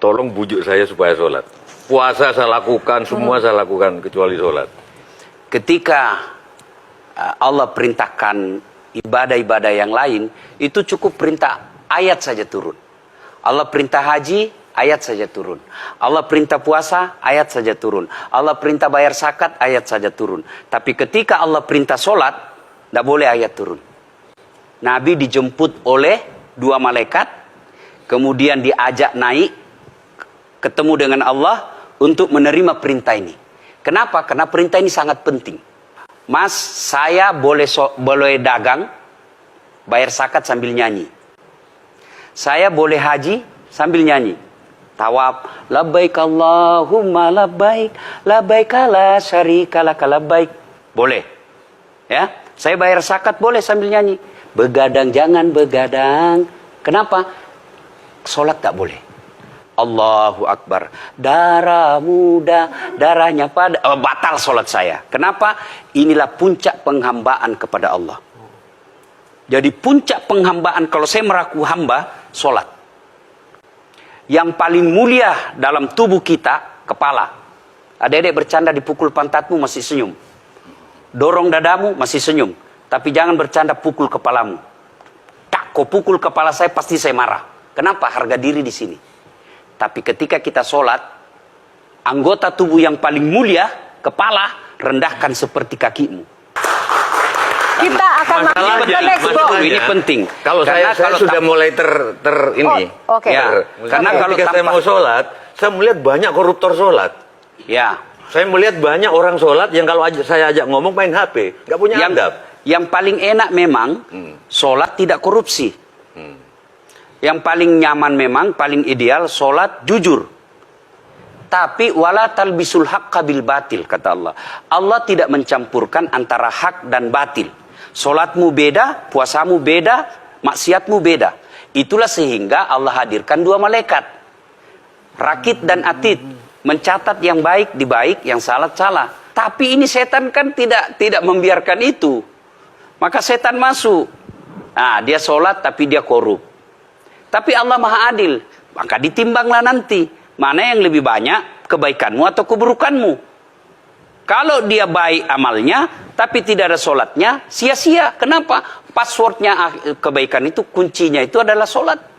tolong bujuk saya supaya sholat. Puasa saya lakukan, semua saya lakukan kecuali sholat. Ketika Allah perintahkan ibadah-ibadah yang lain, itu cukup perintah ayat saja turun. Allah perintah haji, ayat saja turun. Allah perintah puasa, ayat saja turun. Allah perintah bayar zakat, ayat saja turun. Tapi ketika Allah perintah sholat, tidak boleh ayat turun. Nabi dijemput oleh 2 malaikat, kemudian diajak naik, ketemu dengan Allah untuk menerima perintah ini. Kenapa? Karena perintah ini sangat penting. Mas, saya boleh dagang, bayar zakat sambil nyanyi. Saya boleh haji sambil nyanyi. Tawaf, labbaik Allahumma labbaik, labbaik la syarika laka labbaik. Boleh. Ya, saya bayar zakat boleh sambil nyanyi. Begadang jangan begadang. Kenapa? Sholat tak boleh. Allahu Akbar. Darah muda, darahnya pada batal sholat saya. Kenapa? Inilah puncak penghambaan kepada Allah. Jadi puncak penghambaan kalau saya meraku hamba, sholat. Yang paling mulia dalam tubuh kita, kepala. Adik-adik bercanda dipukul pantatmu masih senyum. Dorong dadamu masih senyum. Tapi jangan bercanda pukul kepalamu. Tak, kau pukul kepala saya pasti saya marah. Kenapa? Harga diri di sini. Tapi ketika kita sholat, anggota tubuh yang paling mulia, kepala, rendahkan seperti kakimu. Kita akan ini penting. Kalau saya sudah mulai ini. Ya, karena kalau saya mau sholat, saya melihat banyak koruptor sholat. Ya. Saya melihat banyak orang sholat yang kalau saya ajak ngomong main HP, nggak punya adab. Yang paling enak memang sholat tidak korupsi. Yang paling nyaman memang, paling ideal, sholat jujur. Tapi wala talbisul haqqa bil batil, kata Allah. Allah tidak mencampurkan antara hak dan batil. Sholatmu beda, puasamu beda, maksiatmu beda. Itulah sehingga Allah hadirkan 2 malaikat. Rakit dan atid. Mencatat yang baik di baik, yang salah salah. Tapi ini setan kan tidak membiarkan itu. Maka setan masuk. Nah, dia sholat tapi dia korup. Tapi Allah Maha Adil, maka ditimbanglah nanti. Mana yang lebih banyak, kebaikanmu atau keburukanmu. Kalau dia baik amalnya, tapi tidak ada sholatnya, sia-sia. Kenapa? Passwordnya kebaikan itu, kuncinya itu adalah sholat.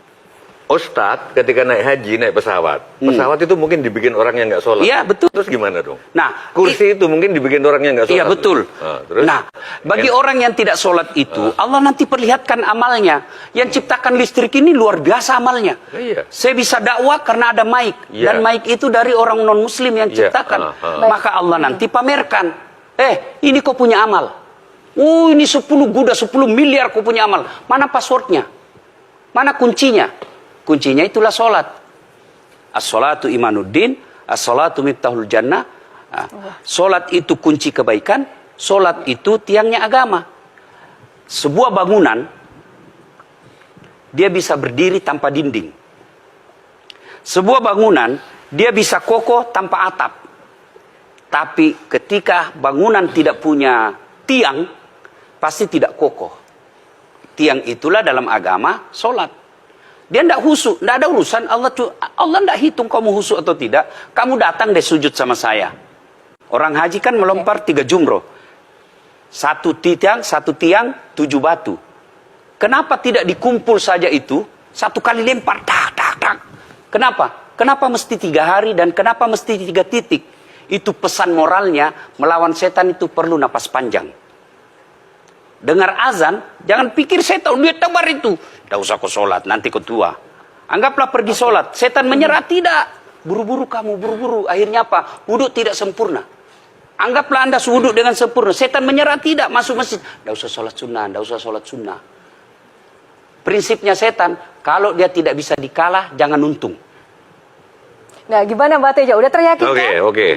Ustadz, ketika naik haji, naik pesawat. Pesawat itu mungkin dibikin orang yang nggak sholat. Iya, betul. Terus gimana dong? Nah, kursi itu mungkin dibikin orang yang nggak sholat. Iya, betul. Terus? Nah, bagi orang yang tidak sholat itu, Allah nanti perlihatkan amalnya. Yang ciptakan listrik ini luar biasa amalnya. Iya. Saya bisa dakwah karena ada mic. Iya. Dan mic itu dari orang non-muslim yang ciptakan. Maka Allah nanti pamerkan. Ini kau punya amal. Ini 10 guda, 10 miliar kau punya amal. Mana passwordnya? Mana kuncinya? Kuncinya itulah sholat. As-sholatu imanuddin, as-sholatu miftahul jannah. Sholat itu kunci kebaikan, sholat itu tiangnya agama. Sebuah bangunan, dia bisa berdiri tanpa dinding. Sebuah bangunan, dia bisa kokoh tanpa atap. Tapi ketika bangunan tidak punya tiang, pasti tidak kokoh. Tiang itulah dalam agama, sholat. Dia tidak husuk, tidak ada urusan. Allah tidak hitung kamu husuk atau tidak. Kamu datang deh sujud sama saya. Orang haji kan melempar 3 jumroh. 1 tiang, 7 batu. Kenapa tidak dikumpul saja itu? 1 kali lempar, tak, tak, tak. Kenapa? Kenapa mesti 3 hari dan kenapa mesti 3 titik? Itu pesan moralnya, melawan setan itu perlu napas panjang. Dengar azan, jangan pikir setan, dia tebar itu. Tidak usah kau sholat, nanti kau tua. Anggaplah pergi sholat. Setan menyerah, tidak. Buru-buru kamu, buru-buru. Akhirnya apa? Wudhu tidak sempurna. Anggaplah Anda wudhu dengan sempurna. Setan menyerah, tidak. Masuk masjid. Tidak usah sholat sunnah, tidak usah sholat sunnah. Prinsipnya setan, kalau dia tidak bisa dikalah, jangan untung. Nah, gimana Mbak Teja? Udah teryakinkan? Oke.